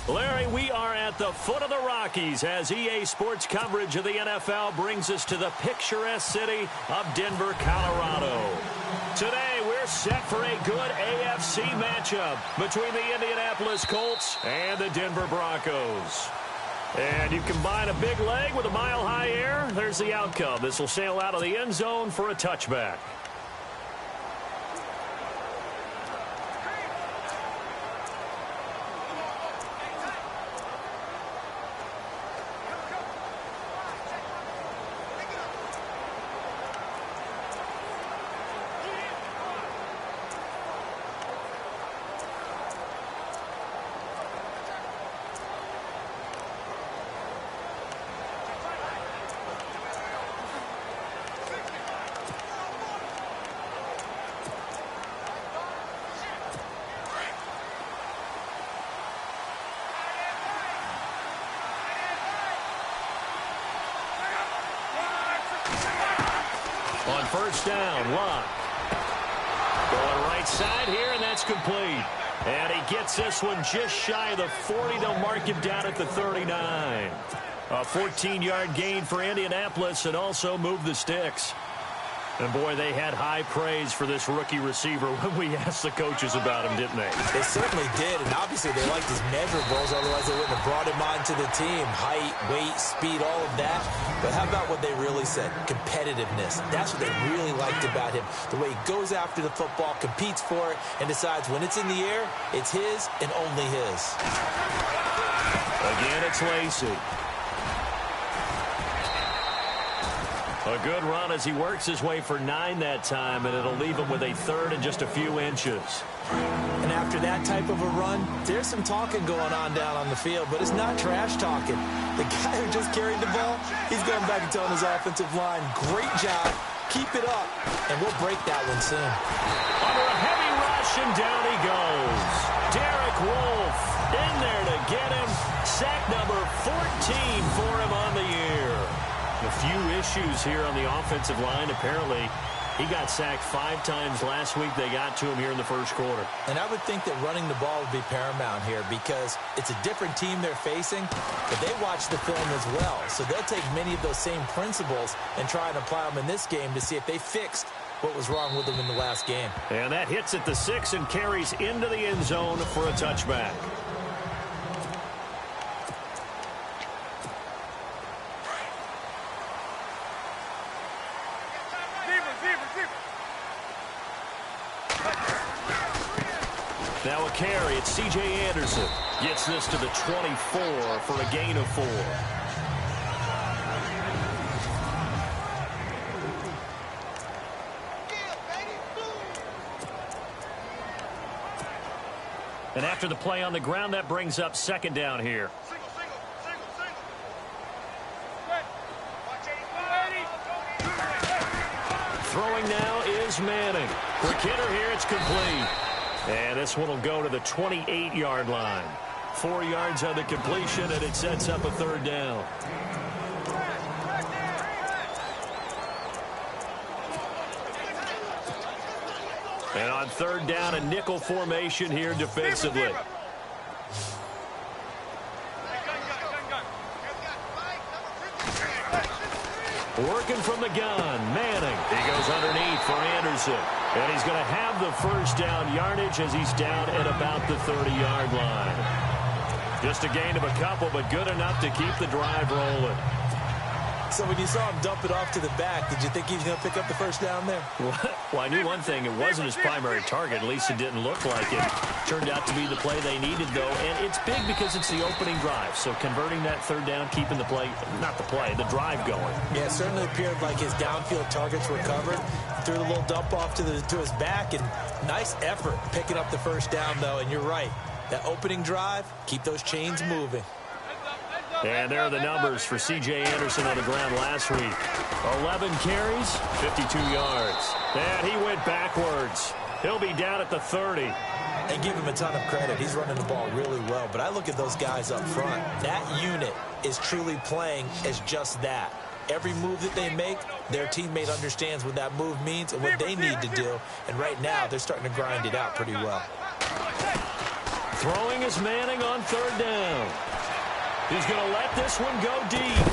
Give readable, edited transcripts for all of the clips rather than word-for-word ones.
Larry, we are at the foot of the Rockies as EA Sports coverage of the NFL brings us to the picturesque city of Denver, Colorado. Today, we're set for a good AFC matchup between the Indianapolis Colts and the Denver Broncos. And you combine a big leg with a mile-high air, there's the outcome. This will sail out of the end zone for a touchback. On first down, Locke. Going right side here, and that's complete. And he gets this one just shy of the 40. They'll mark him down at the 39. A 14-yard gain for Indianapolis and also move the sticks. And, boy, they had high praise for this rookie receiver when we asked the coaches about him, didn't they? They certainly did, and obviously they liked his measurables, otherwise they wouldn't have brought him onto the team. Height, weight, speed, all of that. But how about what they really said? Competitiveness. That's what they really liked about him. The way he goes after the football, competes for it, and decides when it's in the air, it's his and only his. Again, it's Lacy. A good run as he works his way for 9 that time, and it'll leave him with a third and just a few inches. And after that type of a run, there's some talking going on down on the field, but it's not trash talking. The guy who just carried the ball, he's going back and telling his offensive line, great job, keep it up, and we'll break that one soon. Under a heavy rush, and down he goes. Derek Wolfe in there to get him. Sack number 14 for him on the year. A few issues here on the offensive line. Apparently, he got sacked 5 times last week. They got to him here in the first quarter. And I would think that running the ball would be paramount here because it's a different team they're facing, but they watch the film as well. So they'll take many of those same principles and try and apply them in this game to see if they fixed what was wrong with them in the last game. And that hits at the 6 and carries into the end zone for a touchback. Now a carry, it's C.J. Anderson. Gets this to the 24 for a gain of 4. And after the play on the ground, that brings up second down here. Throwing now is Manning. Quick hitter here, it's complete. And this one will go to the 28-yard line. 4 yards on the completion, and it sets up a third down. And on third down, a nickel formation here defensively. Working from the gun, Manning. He goes underneath for Anderson. And he's going to have the first down yardage as he's down at about the 30-yard line. Just a gain of a couple, but good enough to keep the drive rolling. So when you saw him dump it off to the back, did you think he was going to pick up the first down there? Well, I knew one thing. It wasn't his primary target. At least it didn't look like it. Turned out to be the play they needed, though. And it's big because it's the opening drive. So converting that third down, keeping the play, not the play, the drive going. Yeah, it certainly appeared like his downfield targets were covered. Threw a little dump off to his back, and nice effort picking up the first down, though. And you're right. That opening drive, keep those chains moving. And there are the numbers for C.J. Anderson on the ground last week. 11 carries, 52 yards. And he went backwards. He'll be down at the 30. And give him a ton of credit. He's running the ball really well. But I look at those guys up front. That unit is truly playing as just that. Every move that they make, their teammate understands what that move means and what they need to do. And right now, they're starting to grind it out pretty well. Throwing is Manning on third down. He's going to let this one go deep.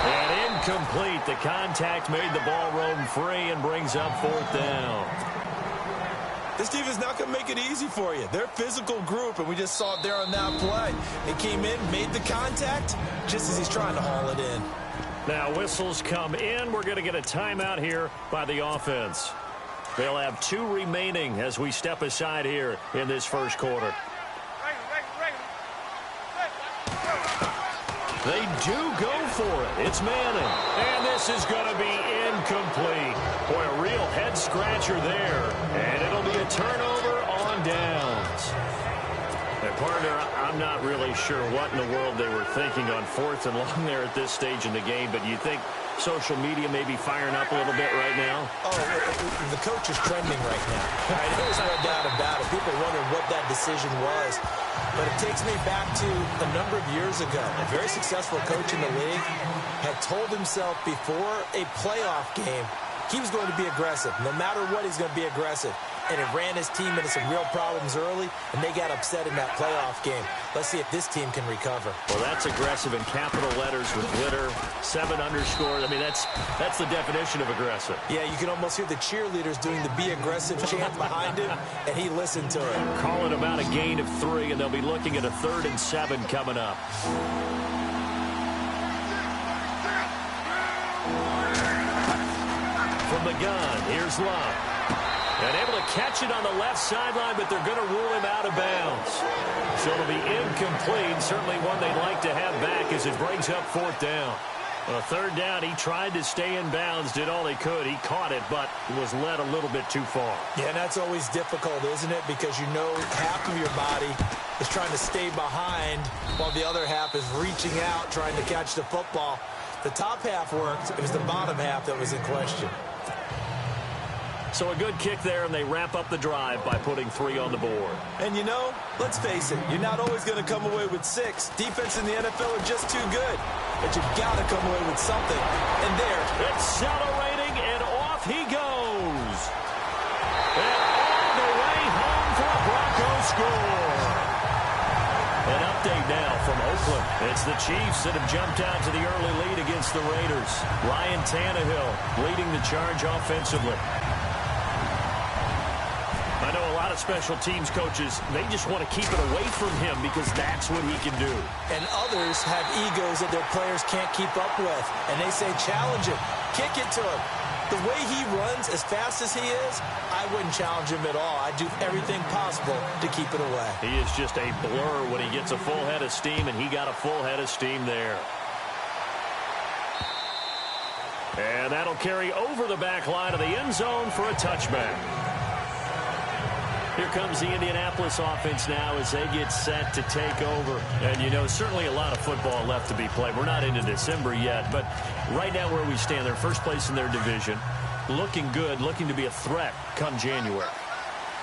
And incomplete. The contact made the ball roam free and brings up fourth down. This defense not going to make it easy for you. They're a physical group, and we just saw it there on that play. He came in, made the contact, just as he's trying to haul it in. Now whistles come in. We're going to get a timeout here by the offense. They'll have 2 remaining as we step aside here in this first quarter. They do go for it. It's Manning. And this is going to be incomplete. Boy, a real head-scratcher there. And it'll be a turnover on downs. And partner, I'm not really sure what in the world they were thinking on 4th and long there at this stage in the game, but you think social media may be firing up a little bit right now? Oh, the coach is trending right now. Right? There's no doubt about it. People wondering what that decision was. But it takes me back to a number of years ago. A very successful coach in the league had told himself before a playoff game he was going to be aggressive. No matter what, he's going to be aggressive. And it ran his team into some real problems early, and they got upset in that playoff game. Let's see if this team can recover. Well, that's aggressive in capital letters with glitter, 7 underscores. I mean, that's the definition of aggressive. Yeah, you can almost hear the cheerleaders doing the "Be Aggressive" chant behind him, and he listened to it. Call it about a gain of 3, and they'll be looking at a 3rd and 7 coming up. From the gun, here's Love. And able to catch it on the left sideline, but they're going to rule him out of bounds. So it'll be incomplete. Certainly one they'd like to have back as it brings up 4th down. On 3rd down, he tried to stay in bounds, did all he could. He caught it, but was led a little bit too far. Yeah, and that's always difficult, isn't it? Because you know half of your body is trying to stay behind while the other half is reaching out, trying to catch the football. The top half worked. It was the bottom half that was in question. So a good kick there, and they wrap up the drive by putting 3 on the board. And, you know, let's face it, you're not always going to come away with 6. Defense in the NFL are just too good. But you've got to come away with something. And there. Accelerating, and off he goes. And all the way home for a Broncos score. An update now from Oakland. It's the Chiefs that have jumped out to the early lead against the Raiders. Ryan Tannehill leading the charge offensively. I know a lot of special teams coaches, they just want to keep it away from him because that's what he can do. And others have egos that their players can't keep up with. And they say, challenge him, kick it to him. The way he runs, as fast as he is, I wouldn't challenge him at all. I'd do everything possible to keep it away. He is just a blur when he gets a full head of steam, and he got a full head of steam there. And that'll carry over the back line of the end zone for a touchback. Here comes the Indianapolis offense now as they get set to take over. And, you know, certainly a lot of football left to be played. We're not into December yet, but right now where we stand, they're first place in their division, looking good, looking to be a threat come January.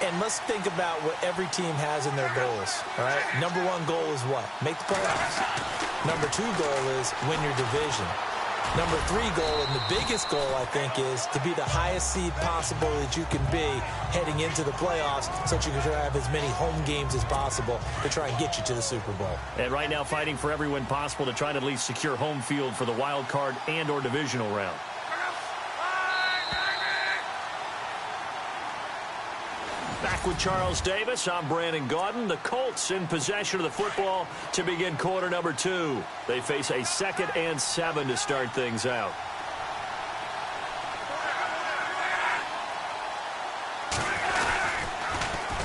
And let's think about what every team has in their goals, all right? Number 1 goal is what? Make the playoffs. Number 2 goal is win your division. Number 3 goal, and the biggest goal, I think, is to be the highest seed possible that you can be heading into the playoffs so that you can have as many home games as possible to try and get you to the Super Bowl. And right now fighting for every win possible to try to at least secure home field for the wild card and or divisional round. Back with Charles Davis, I'm Brandon Gaudin. The Colts in possession of the football to begin quarter number 2. They face a 2nd and 7 to start things out.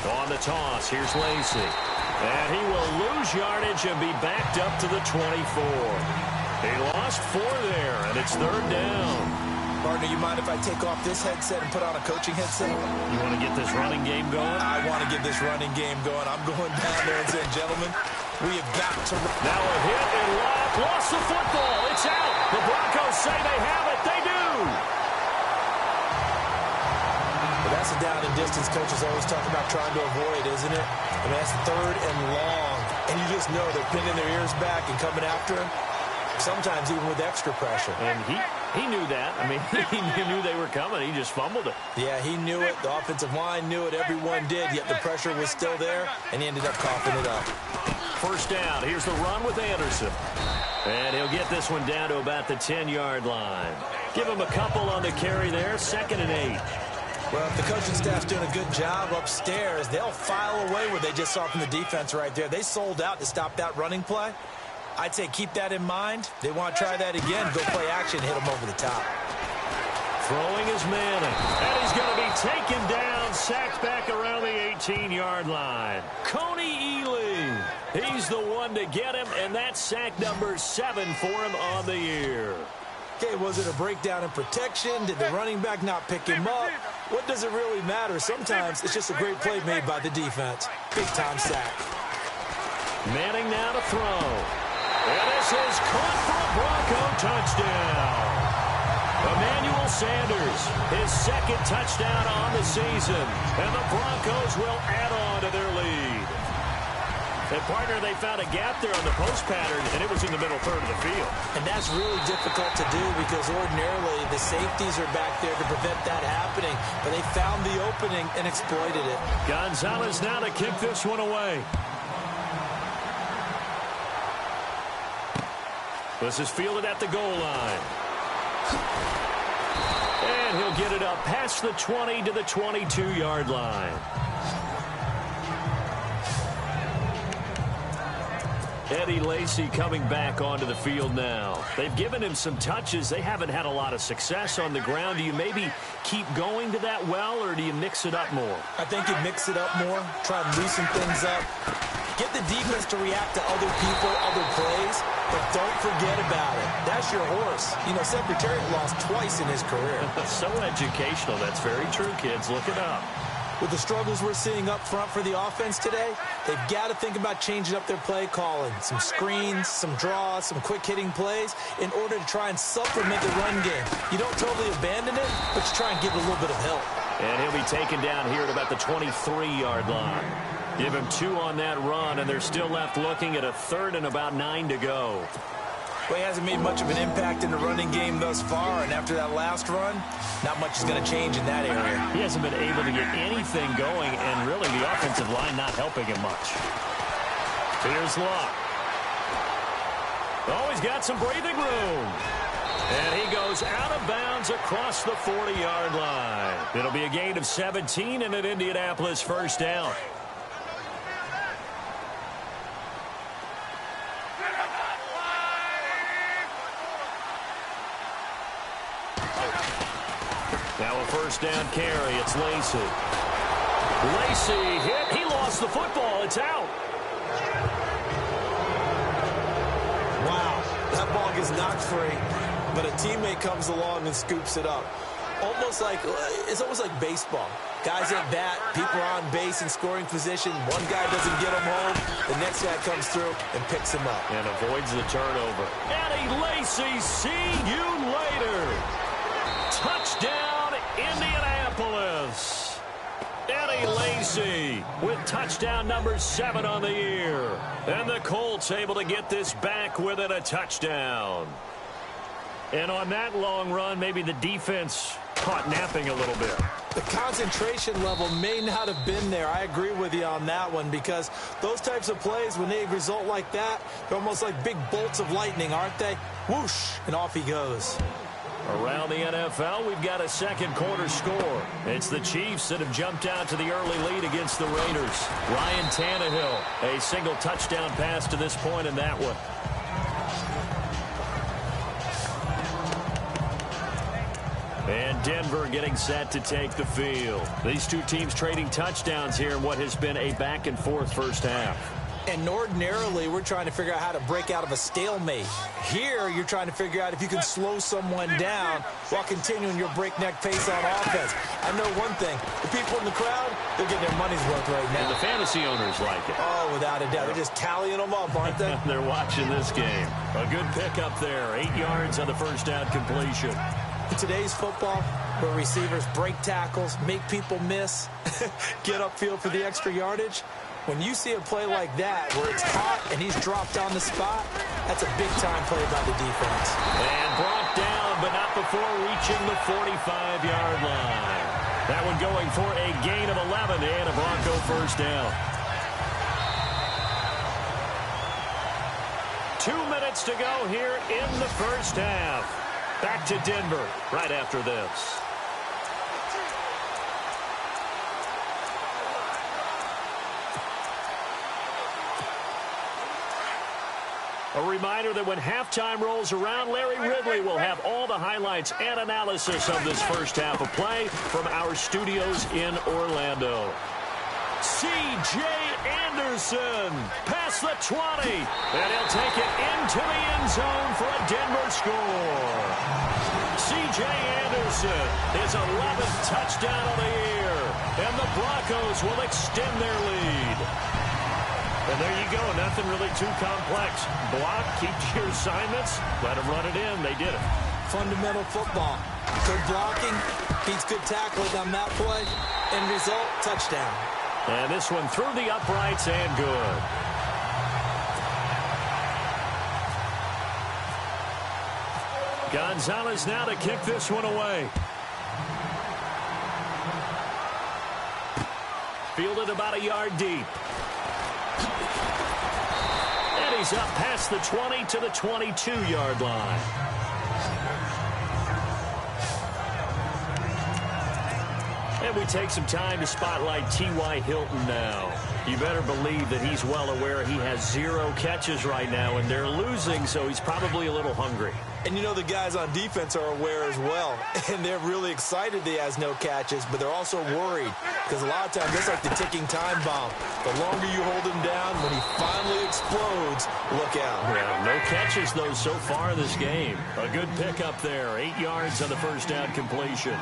On the toss, here's Lacy. And he will lose yardage and be backed up to the 24. He lost 4 there, and it's 3rd down. Partner, you mind if I take off this headset and put on a coaching headset? You want to get this running game going? I want to get this running game going. I'm going down there and saying, gentlemen, we have got to... Now a hit and lost the football. It's out. The Broncos say they have it. They do. But that's a down and distance coaches always talk about trying to avoid, isn't it? I mean, that's 3rd and long. And you just know they're pinning their ears back and coming after him. Sometimes even with extra pressure. And He knew that. I mean, he knew they were coming. He just fumbled it. Yeah, he knew it. The offensive line knew it. Everyone did, yet the pressure was still there, and he ended up coughing it up. First down. Here's the run with Anderson. And he'll get this one down to about the 10-yard line. Give him a couple on the carry there. 2nd and 8. Well, if the coaching staff's doing a good job upstairs, they'll file away what they just saw from the defense right there. They sold out to stop that running play. I'd say keep that in mind. They want to try that again. Go play action, hit them over the top. Throwing is Manning. And he's going to be taken down, sacked back around the 18-yard line. Coney Ealing. He's the one to get him, and that's sack number 7 for him on the year. Okay, was it a breakdown in protection? Did the running back not pick him up? What does it really matter? Sometimes it's just a great play made by the defense. Big-time sack. Manning now to throw. And this is caught for a Bronco touchdown. Emmanuel Sanders, his 2nd touchdown on the season. And the Broncos will add on to their lead. And, partner, they found a gap there on the post pattern, and it was in the middle third of the field. And that's really difficult to do because ordinarily the safeties are back there to prevent that happening. But they found the opening and exploited it. Gonzalez now to kick this one away. This is fielded at the goal line. And he'll get it up past the 20 to the 22-yard line. Eddie Lacy coming back onto the field now. They've given him some touches. They haven't had a lot of success on the ground. Do you maybe keep going to that well, or do you mix it up more? I think you mix it up more, try and loosen things up. Get the defense to react to other people, other plays, but don't forget about it. That's your horse. You know, Secretariat lost twice in his career. So educational. That's very true, kids. Look it up. With the struggles we're seeing up front for the offense today, they've got to think about changing up their play calling. Some screens, some draws, some quick-hitting plays in order to try and supplement the run game. You don't totally abandon it, but you try and give it a little bit of help. And he'll be taken down here at about the 23-yard line. Give him 2 on that run, and they're still left looking at a 3rd and about 9 to go. Well, he hasn't made much of an impact in the running game thus far, and after that last run, not much is going to change in that area. He hasn't been able to get anything going, and really the offensive line not helping him much. Here's Luck. Oh, he's got some breathing room. And he goes out of bounds across the 40-yard line. It'll be a gain of 17 and an Indianapolis first down. Now a first down carry. It's Lacy. Lacy hit. He lost the football. It's out. Wow. That ball gets knocked free, but a teammate comes along and scoops it up. It's almost like baseball. Guys at bat, people are on base in scoring position. One guy doesn't get him home. The next guy comes through and picks him up. And avoids the turnover. Eddie Lacy, see you later. Touchdown, Indianapolis. Eddie Lacy with touchdown number 7 on the year. And the Colts able to get this back within a touchdown. And on that long run, maybe the defense caught napping a little bit. The concentration level may not have been there. I agree with you on that one because those types of plays, when they result like that, they're almost like big bolts of lightning, aren't they? Whoosh, and off he goes. Around the NFL, we've got a second quarter score. It's the Chiefs that have jumped out to the early lead against the Raiders. Ryan Tannehill, a single touchdown pass to this point in that one. And Denver getting set to take the field. These two teams trading touchdowns here in what has been a back-and-forth first half. And ordinarily, we're trying to figure out how to break out of a stalemate. Here, you're trying to figure out if you can slow someone down while continuing your breakneck pace on offense. I know one thing. The people in the crowd, they're getting their money's worth right now. And the fantasy owners like it. Oh, without a doubt. They're just tallying them up, aren't they? They're watching this game. A good pickup there. 8 yards on the first down completion. In today's football, where receivers break tackles, make people miss, get upfield for the extra yardage, when you see a play like that where it's caught and he's dropped on the spot, That's a big-time play by the defense. And brought down, but not before reaching the 45-yard line. That one going for a gain of 11 and a Bronco first down. 2 minutes to go here in the first half. Back to Denver right after this. A reminder that when halftime rolls around, Larry Ridley will have all the highlights and analysis of this first half of play from our studios in Orlando. C.J. Anderson past the 20, and he'll take it into the end zone for a Denver score. C.J. Anderson, his 11th touchdown of the year, and the Broncos will extend their lead. And there you go, nothing really too complex. Block, keep to your assignments, let them run it in. They did it. Fundamental football. Good blocking, beats good tackling on that play. End result, touchdown. And this one through the uprights and good. Gonzalez now to kick this one away. Fielded about a yard deep. And he's up past the 20 to the 22-yard line. And we take some time to spotlight T.Y. Hilton now. You better believe that he's well aware he has 0 catches right now, and they're losing, so he's probably a little hungry. And you know the guys on defense are aware as well. And they're really excited that he has no catches, but they're also worried. Because a lot of times, it's like the ticking time bomb. The longer you hold him down, when he finally explodes, look out. Yeah, no catches, though, so far in this game. A good pickup there. 8 yards on the first down completion.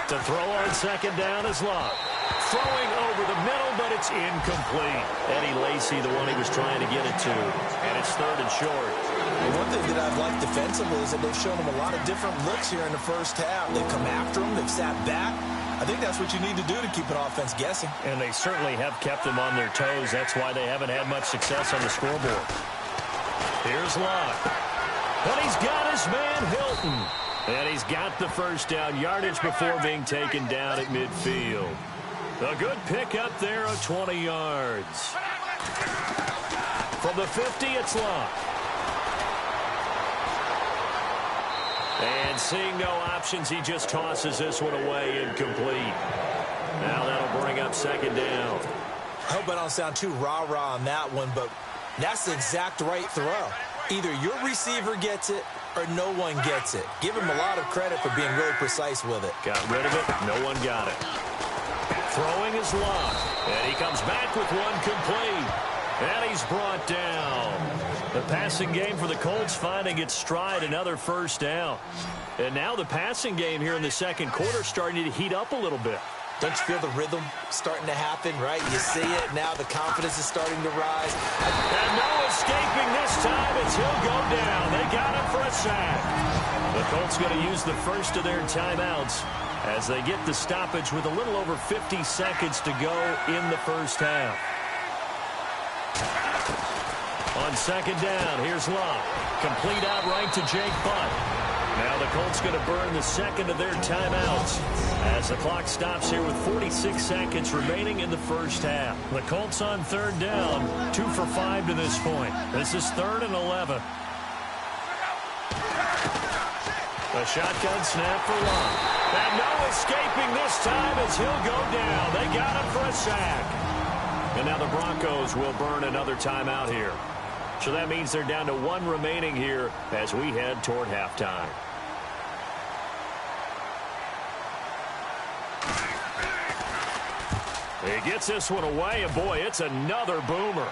To throw on second down is Locke. Throwing over the middle, but it's incomplete. Eddie Lacy, the one he was trying to get it to. And it's third and short. And one thing that I've liked defensively is that they've shown him a lot of different looks here in the first half. They've come after him. They've sat back. I think that's what you need to do to keep an offense guessing. And they certainly have kept them on their toes. That's why they haven't had much success on the scoreboard. Here's Locke. But he's got his man Hilton. And he's got the first down yardage before being taken down at midfield. A good pickup there of 20 yards. From the 50, it's Locke. And seeing no options, he just tosses this one away incomplete. Now that'll bring up second down. I hope I don't sound too rah-rah on that one, but that's the exact right throw. Either your receiver gets it or no one gets it. Give him a lot of credit for being really precise with it. Got rid of it. No one got it. Throwing is Locke. And he comes back with one complete. And he's brought down. The passing game for the Colts finding its stride, another first down. And now the passing game here in the second quarter starting to heat up a little bit. Don't you feel the rhythm starting to happen, right? You see it now. The confidence is starting to rise. And no escaping this time as he'll go down. They got him for a sack. The Colts going to use the first of their timeouts as they get the stoppage with a little over 50 seconds to go in the first half. On second down, here's Locke. Complete out right to Jake Butt. Now the Colts going to burn the second of their timeouts as the clock stops here with 46 seconds remaining in the first half. The Colts on third down, 2 for 5 to this point. This is 3rd and 11. A shotgun snap for Locke. And no escaping this time as he'll go down. They got him for a sack. And now the Broncos will burn another timeout here. So that means they're down to 1 remaining here as we head toward halftime. He gets this one away, and boy, it's another boomer.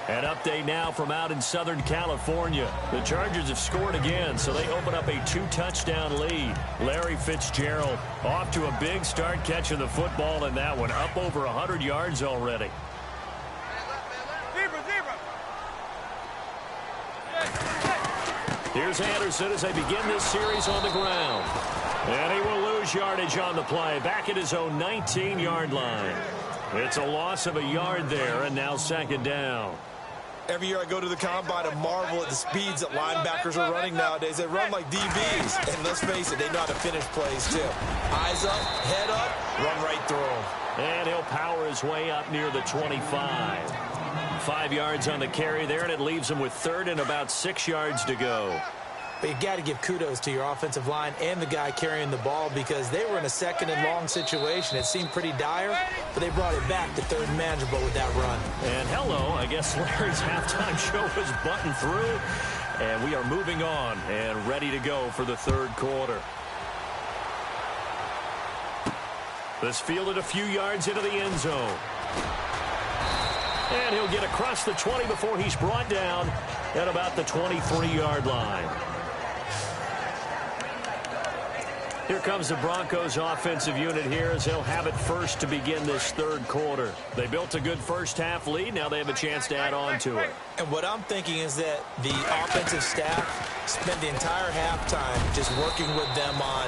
An update now from out in Southern California. The Chargers have scored again, so they open up a 2-touchdown lead. Larry Fitzgerald off to a big start catching the football in that one, up over 100 yards already. Here's Anderson as they begin this series on the ground. And he will lose yardage on the play, back at his own 19-yard line. It's a loss of a yard there, and now second down. Every year I go to the combine and marvel at the speeds that linebackers are running nowadays. They run like DBs. And let's face it, they know how to finish plays too. Eyes up, head up, run right through them. And he'll power his way up near the 25. 5 yards on the carry there, and it leaves him with third and about 6 yards to go. But you got to give kudos to your offensive line and the guy carrying the ball, because they were in a second and long situation. It seemed pretty dire, but they brought it back to third and manageable with that run. And hello, I guess Larry's halftime show was buttoned through, and we are moving on and ready to go for the third quarter. This fielded a few yards into the end zone. And he'll get across the 20 before he's brought down at about the 23-yard line. Here comes the Broncos offensive unit here as they'll have it first to begin this third quarter. They built a good first-half lead. Now they have a chance to add on to it. And what I'm thinking is that the offensive staff spent the entire halftime just working with them on,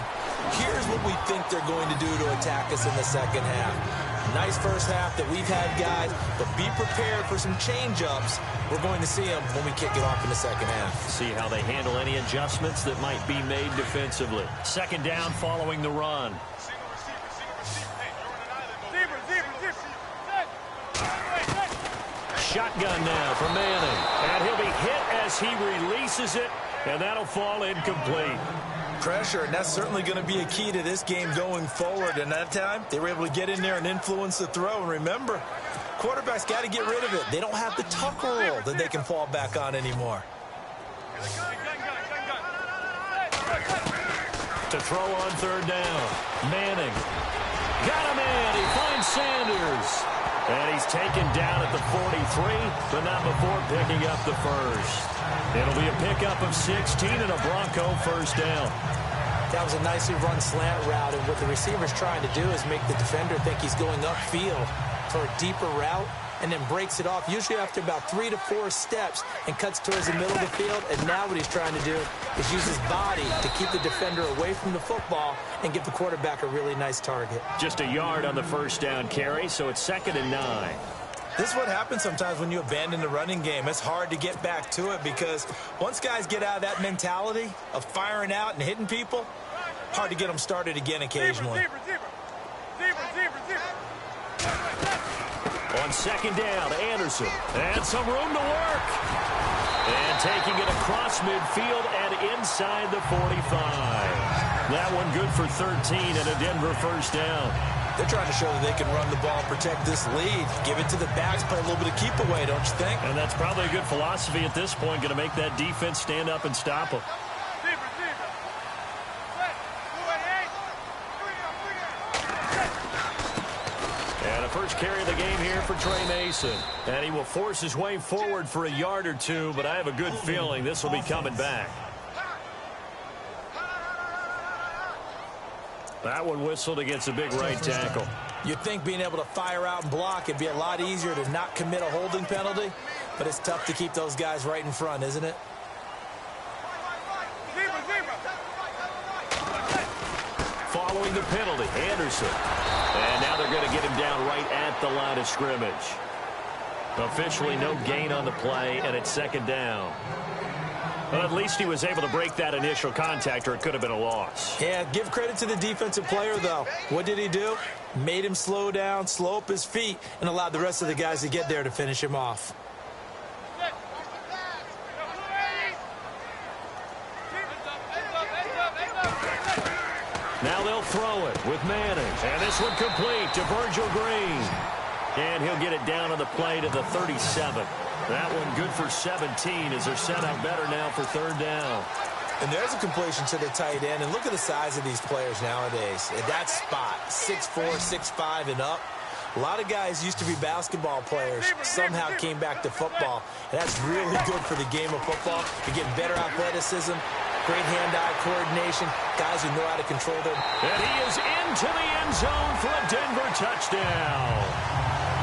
here's what we think they're going to do to attack us in the second half. Nice first half that we've had, guys, but be prepared for some change-ups. We're going to see them when we kick it off in the second half. See how they handle any adjustments that might be made defensively. Second down following the run. Shotgun now for Manning. And he'll be hit as he releases it, and that'll fall incomplete. Pressure, and that's certainly going to be a key to this game going forward. And that time, they were able to get in there and influence the throw. And remember, quarterbacks got to get rid of it. They don't have the tuck roll that they can fall back on anymore. To throw on third down. Manning. Got him in. He finds Sanders. And he's taken down at the 43, but not before picking up the first. It'll be a pickup of 16 and a Bronco first down. That was a nicely run slant route, and what the receiver's trying to do is make the defender think he's going upfield for a deeper route, and then breaks it off, usually after about 3 to 4 steps, and cuts towards the middle of the field. And now what he's trying to do is use his body to keep the defender away from the football and give the quarterback a really nice target. Just a yard on the first down carry, so it's 2nd and 9. This is what happens sometimes when you abandon the running game. It's hard to get back to it, because once guys get out of that mentality of firing out and hitting people, hard to get them started again occasionally. On second down, Anderson. And some room to work. And taking it across midfield and inside the 45. That one good for 13 and a Denver first down. They're trying to show that they can run the ball, protect this lead, give it to the backs, play a little bit of keep away, don't you think? And that's probably a good philosophy at this point, going to make that defense stand up and stop them. And a first carry of the game here for Trey Mason. And he will force his way forward for a yard or two, but I have a good feeling this will be coming back. That one whistled against a big right tackle. You'd think being able to fire out and block, it'd be a lot easier to not commit a holding penalty, but it's tough to keep those guys right in front, isn't it? Following the penalty, Anderson. And now they're going to get him down right at the line of scrimmage. Officially no gain on the play, and it's second down. Well, at least he was able to break that initial contact, or it could have been a loss. Yeah, give credit to the defensive player, though. What did he do? Made him slow down, slow up his feet, and allowed the rest of the guys to get there to finish him off. Now they'll throw it with Manning. And this one complete to Virgil Green. And he'll get it down on the play to the 37. That one good for 17 as they're set up better now for third down. And there's a completion to the tight end. And look at the size of these players nowadays. At that spot, 6'4", 6'5", and up. A lot of guys used to be basketball players, somehow came back to football. And that's really good for the game of football. You get better athleticism, great hand-eye coordination, guys who know how to control them. And he is into the end zone for a Denver touchdown.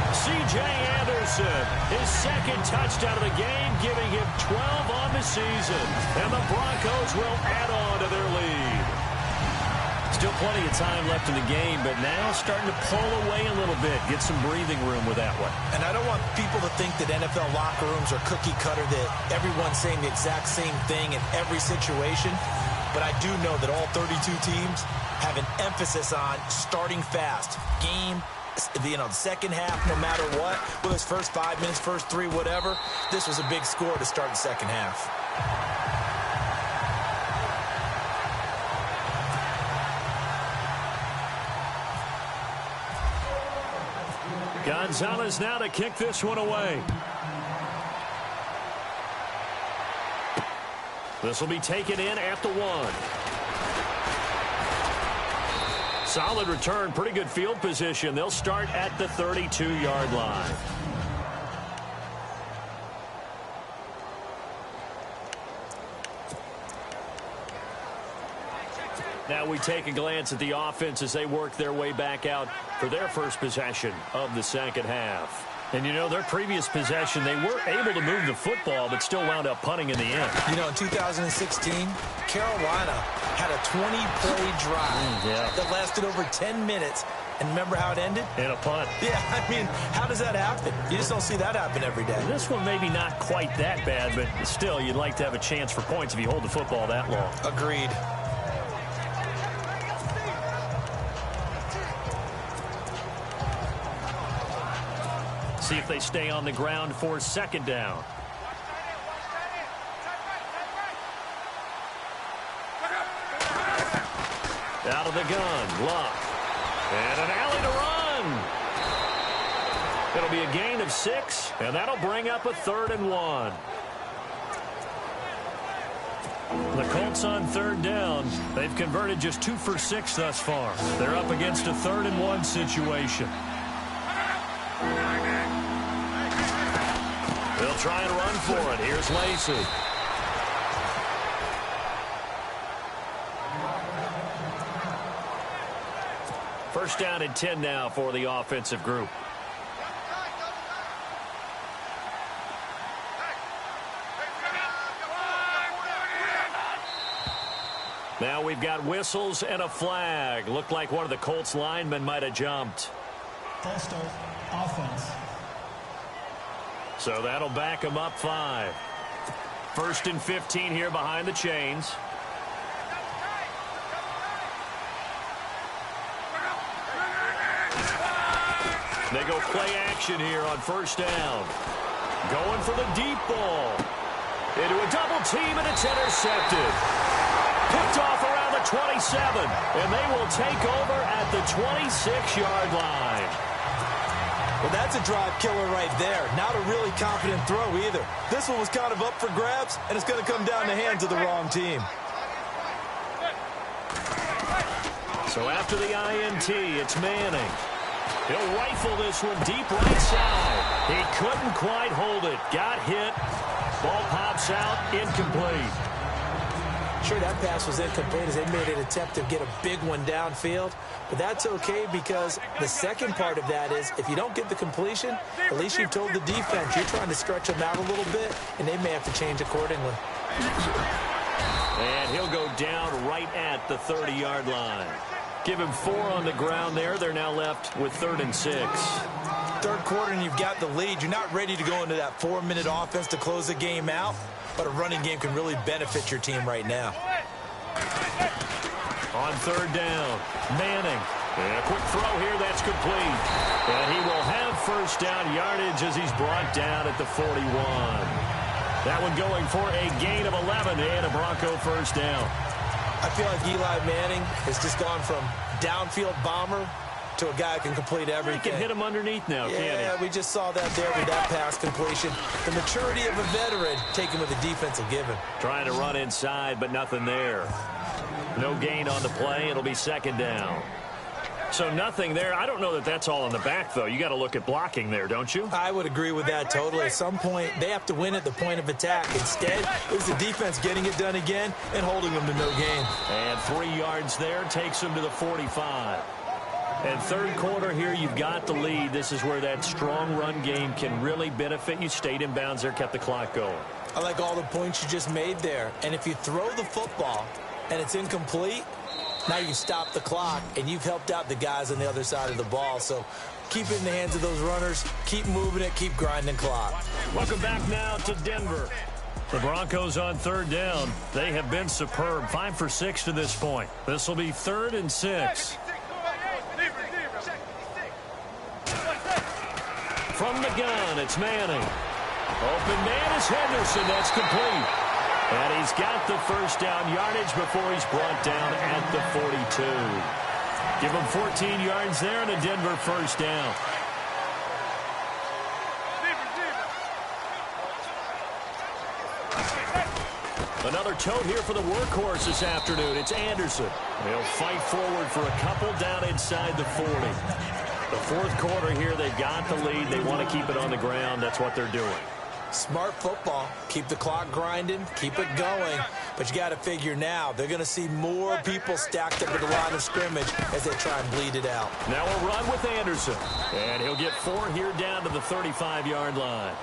C.J. Anderson, his second touchdown of the game, giving him 12 on the season. And the Broncos will add on to their lead. Still plenty of time left in the game, but now starting to pull away a little bit. Get some breathing room with that one. And I don't want people to think that NFL locker rooms are cookie cutter, that everyone's saying the exact same thing in every situation. But I do know that all 32 teams have an emphasis on starting fast. Game, the second half, no matter what, whether it's first 5 minutes, first 3, whatever, this was a big score to start the second half. Gonzalez now to kick this one away. This will be taken in at the 1. Solid return, pretty good field position. They'll start at the 32-yard line. Now we take a glance at the offense as they work their way back out for their first possession of the second half. And, you know, their previous possession, they were able to move the football, but still wound up punting in the end. You know, in 2016, Carolina had a 20-play drive that lasted over 10 minutes. And remember how it ended? In a punt. Yeah, I mean, how does that happen? You just don't see that happen every day. This one maybe not quite that bad, but still, you'd like to have a chance for points if you hold the football that long. Agreed. See if they stay on the ground for second down. Out of the gun, Luck. And an alley to run. It'll be a gain of 6, and that'll bring up a 3rd and 1. The Colts on 3rd down. They've converted just 2 for 6 thus far. They're up against a 3rd and 1 situation. They'll try and run for it. Here's Lacey. First down and 10 now for the offensive group. Now we've got whistles and a flag. Looked like one of the Colts linemen might have jumped. False start, offense. So that'll back them up 5. 1st and 15 here behind the chains. They go play action here on 1st down. Going for the deep ball. Into a double team, and it's intercepted. Picked off around the 27, and they will take over at the 26-yard line. Well, that's a drive killer right there. Not a really confident throw either. This one was kind of up for grabs, and it's going to come down the hands of the wrong team. So after the INT, it's Manning. He'll rifle this one deep right side. He couldn't quite hold it. Got hit. Ball pops out, incomplete. Sure, that pass was incomplete as they made an attempt to get a big one downfield. But that's okay because the second part of that is if you don't get the completion, at least you've told the defense you're trying to stretch them out a little bit, and they may have to change accordingly. And he'll go down right at the 30-yard line. Give him 4 on the ground there. They're now left with 3rd and 6. Third quarter and you've got the lead. You're not ready to go into that 4-minute offense to close the game out, but a running game can really benefit your team right now. On 3rd down, Manning. And a quick throw here, that's complete. And he will have 1st down yardage as he's brought down at the 41. That one going for a gain of 11 and a Bronco 1st down. I feel like Eli Manning has just gone from downfield bomber to a guy who can complete everything. He can hit him underneath now, can't he? Yeah, we just saw that there with that pass completion. The maturity of a veteran taken with a defensive given. Trying to run inside, but nothing there. No gain on the play. It'll be 2nd down. So nothing there. I don't know that that's all in the back, though. You got to look at blocking there, don't you? I would agree with that totally. At some point, they have to win at the point of attack. Instead, it's the defense getting it done again and holding them to no gain. And 3 yards there takes them to the 45. And 3rd quarter here, you've got the lead. This is where that strong run game can really benefit you. Stayed in bounds there, kept the clock going. I like all the points you just made there. And if you throw the football and it's incomplete, Now you stop the clock, and you've helped out the guys on the other side of the ball. So keep it in the hands of those runners. Keep moving it. Keep grinding clock. Welcome back now to Denver. The Broncos on third down. They have been superb. 5 for 6 to this point. This will be 3rd and 6. From the gun, it's Manning. Open man is Henderson. That's complete. And he's got the first down yardage before he's brought down at the 42. Give him 14 yards there and a Denver first down. Another tote here for the workhorse this afternoon. It's Anderson. They'll fight forward for a couple down inside the 40. The fourth quarter here, they've got the lead. They want to keep it on the ground. That's what they're doing. Smart football. Keep the clock grinding. Keep it going. But you got to figure now, they're going to see more people stacked up at the line of scrimmage as they try and bleed it out. Now a run with Anderson. And he'll get 4 here down to the 35-yard line.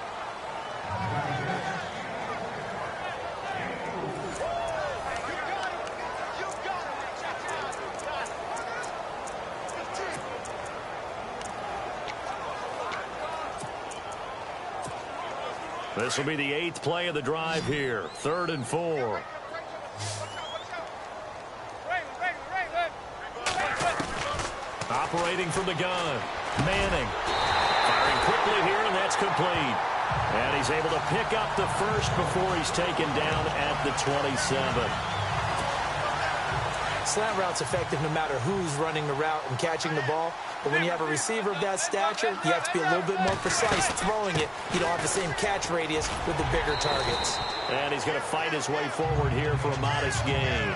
This will be the 8th play of the drive here. 3rd and 4. Operating from the gun. Manning. Firing quickly here, and that's complete. And he's able to pick up the first before he's taken down at the 27. Slant route's effective no matter who's running the route and catching the ball. But when you have a receiver of that stature, you have to be a little bit more precise throwing it. You don't have the same catch radius with the bigger targets. And he's going to fight his way forward here for a modest gain.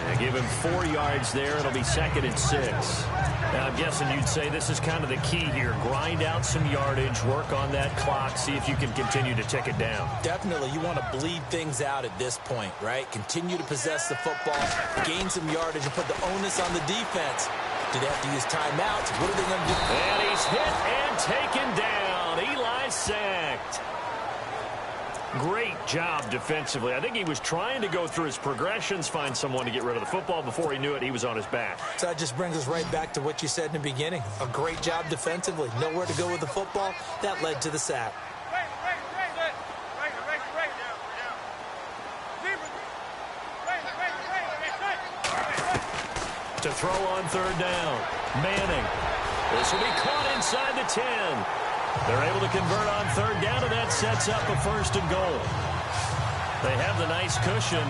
And give him 4 yards there. It'll be 2nd and 6. Now, I'm guessing you'd say this is kind of the key here. Grind out some yardage, work on that clock, see if you can continue to tick it down. Definitely. You want to bleed things out at this point, right? Continue to possess the football, gain some yardage, and put the onus on the defense. Do they have to use timeouts? What are they going to do? And he's hit and taken down. Eli sacked. Great job defensively. I think he was trying to go through his progressions, find someone to get rid of the football. Before he knew it, he was on his back. So that just brings us right back to what you said in the beginning. A great job defensively. Nowhere to go with the football. That led to the sack. To throw on 3rd down. Manning. This will be caught inside the 10. They're able to convert on 3rd down, and that sets up a 1st and goal. They have the nice cushion.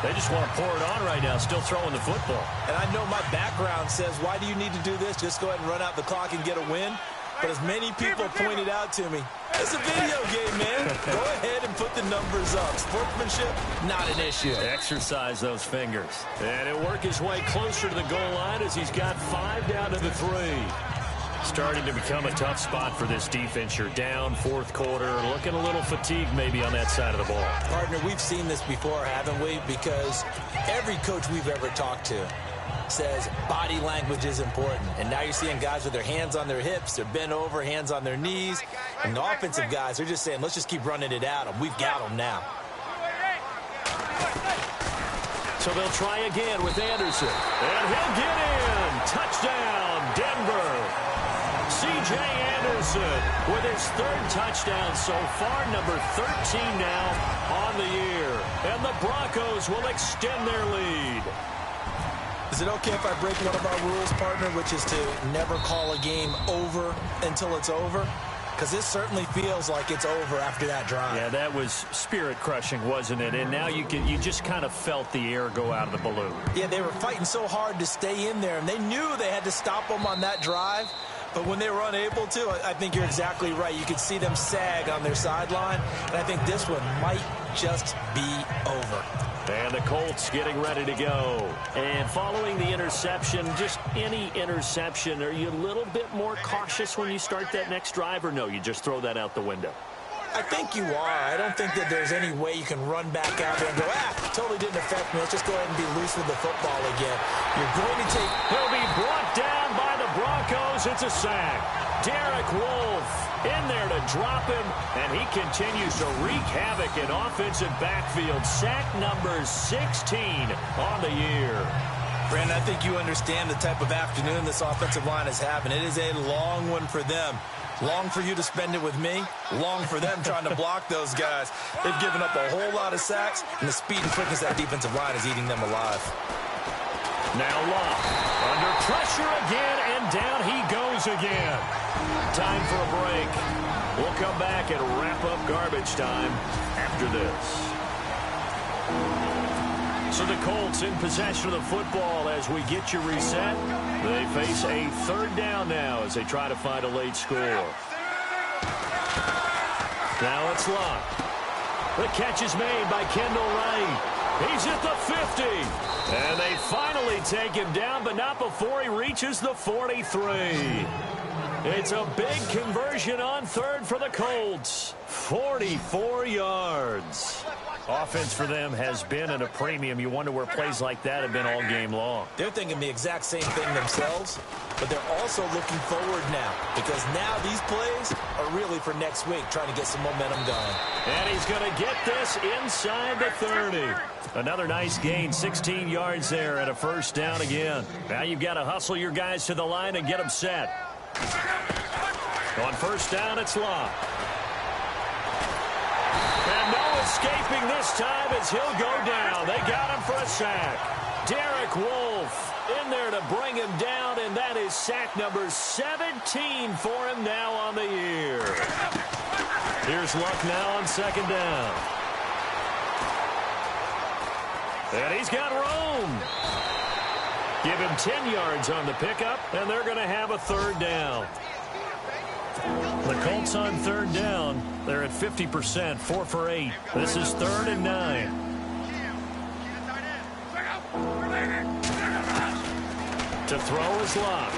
They just want to pour it on right now, still throwing the football. And I know my background says, why do you need to do this? Just go ahead and run out the clock and get a win. But as many people pointed out to me, it's a video game, man. Go ahead and put the numbers up. Sportsmanship, not an issue. Exercise those fingers. And he'll work his way closer to the goal line as he's got 5 down to the 3. Starting to become a tough spot for this defense. You're down 4th quarter, looking a little fatigued maybe on that side of the ball. Partner, we've seen this before, haven't we? Because every coach we've ever talked to says body language is important. And now you're seeing guys with their hands on their hips, they're bent over, hands on their knees. And the offensive guys are just saying, let's just keep running it at them. We've got them now. So they'll try again with Anderson. And he'll get in. Touchdown, Denver. C.J. Anderson with his 3rd touchdown so far, number 13 now on the year. And the Broncos will extend their lead. Is it okay if I break one of our rules, partner, which is to never call a game over until it's over? Because this certainly feels like it's over after that drive. Yeah, that was spirit-crushing, wasn't it? And now you just kind of felt the air go out of the balloon. Yeah, they were fighting so hard to stay in there, and they knew they had to stop them on that drive. But when they were unable to, I think you're exactly right. You could see them sag on their sideline, and I think this one might just be over. And the Colts getting ready to go. And following the interception, just any interception, are you a little bit more cautious when you start that next drive, or no, you just throw that out the window? I think you are. I don't think that there's any way you can run back out there and go, totally didn't affect me. Let's just go ahead and be loose with the football again. You're going to take... He'll be brought down by the Broncos. It's a sack. Derek Wolfe in there to drop him, and he continues to wreak havoc in offensive backfield. Sack number 16 on the year. Brandon, I think you understand the type of afternoon this offensive line is having. It is a long one for them. Long for you to spend it with me. Long for them trying to block those guys. They've given up a whole lot of sacks, and the speed and quickness of that defensive line is eating them alive. Now Locke under pressure again, and down he goes again. Time for a break. We'll come back and wrap up garbage time after this. So the Colts in possession of the football as we get you reset. They face a third down now as they try to find a late score. Now it's Locke. The catch is made by Kendall Wright. He's at the 50. And they finally take him down, but not before he reaches the 43. It's a big conversion on third for the Colts. 44 yards. Offense for them has been at a premium. You wonder where plays like that have been all game long. They're thinking the exact same thing themselves, but they're also looking forward now because now these plays are really for next week, trying to get some momentum going. And he's going to get this inside the 30. Another nice gain, 16 yards there and a first down again. Now you've got to hustle your guys to the line and get them set. On first down, it's Locke. And no escaping this time as he'll go down. They got him for a sack. Derek Wolfe in there to bring him down, and that is sack number 17 for him now on the year. Here's Luck now on second down. And he's got room. Give him 10 yards on the pickup, and they're going to have a third down. The Colts on third down. They're at 50%, 4 for 8. This is 3rd and 9. To throw is Locke.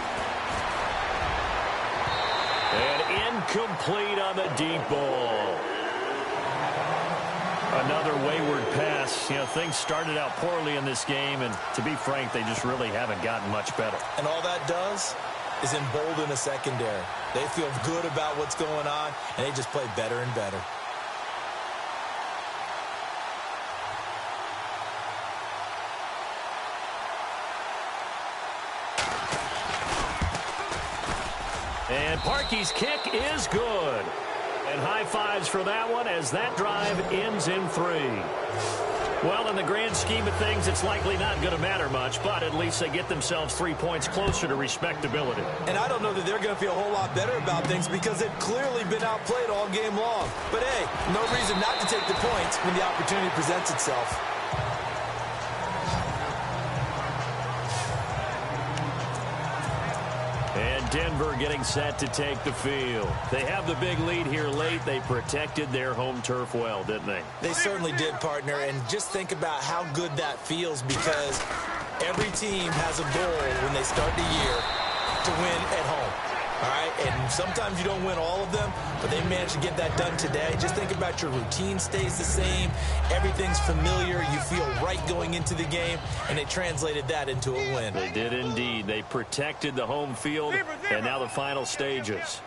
And incomplete on the deep ball. Another wayward pass. You know, things started out poorly in this game, and to be frank, they just really haven't gotten much better. And all that does is embolden the secondary. They feel good about what's going on, and they just play better and better. And Parkey's kick is good. And high fives for that one as that drive ends in 3. Well, in the grand scheme of things, it's likely not going to matter much, but at least they get themselves 3 points closer to respectability. And I don't know that they're going to feel a whole lot better about things because they've clearly been outplayed all game long. But, hey, no reason not to take the points when the opportunity presents itself. And Denver getting set to take the field. They have the big lead here late. They protected their home turf well, didn't they? They certainly did, partner. And just think about how good that feels because every team has a goal when they start the year to win at home. All right, and sometimes you don't win all of them, but they managed to get that done today. Just think about your routine stays the same. Everything's familiar. You feel right going into the game, and they translated that into a win. They did indeed. They protected the home field, and now the final stages.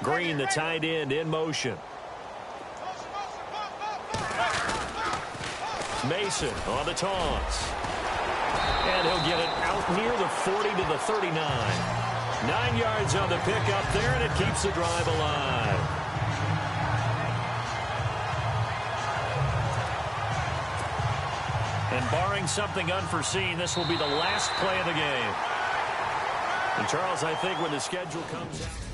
Green, the tight end, in motion. Mason on the taunts. And he'll get it out near the 40 to the 39. 9 yards on the pickup there, and it keeps the drive alive. And barring something unforeseen, this will be the last play of the game. And Charles, I think when the schedule comes out...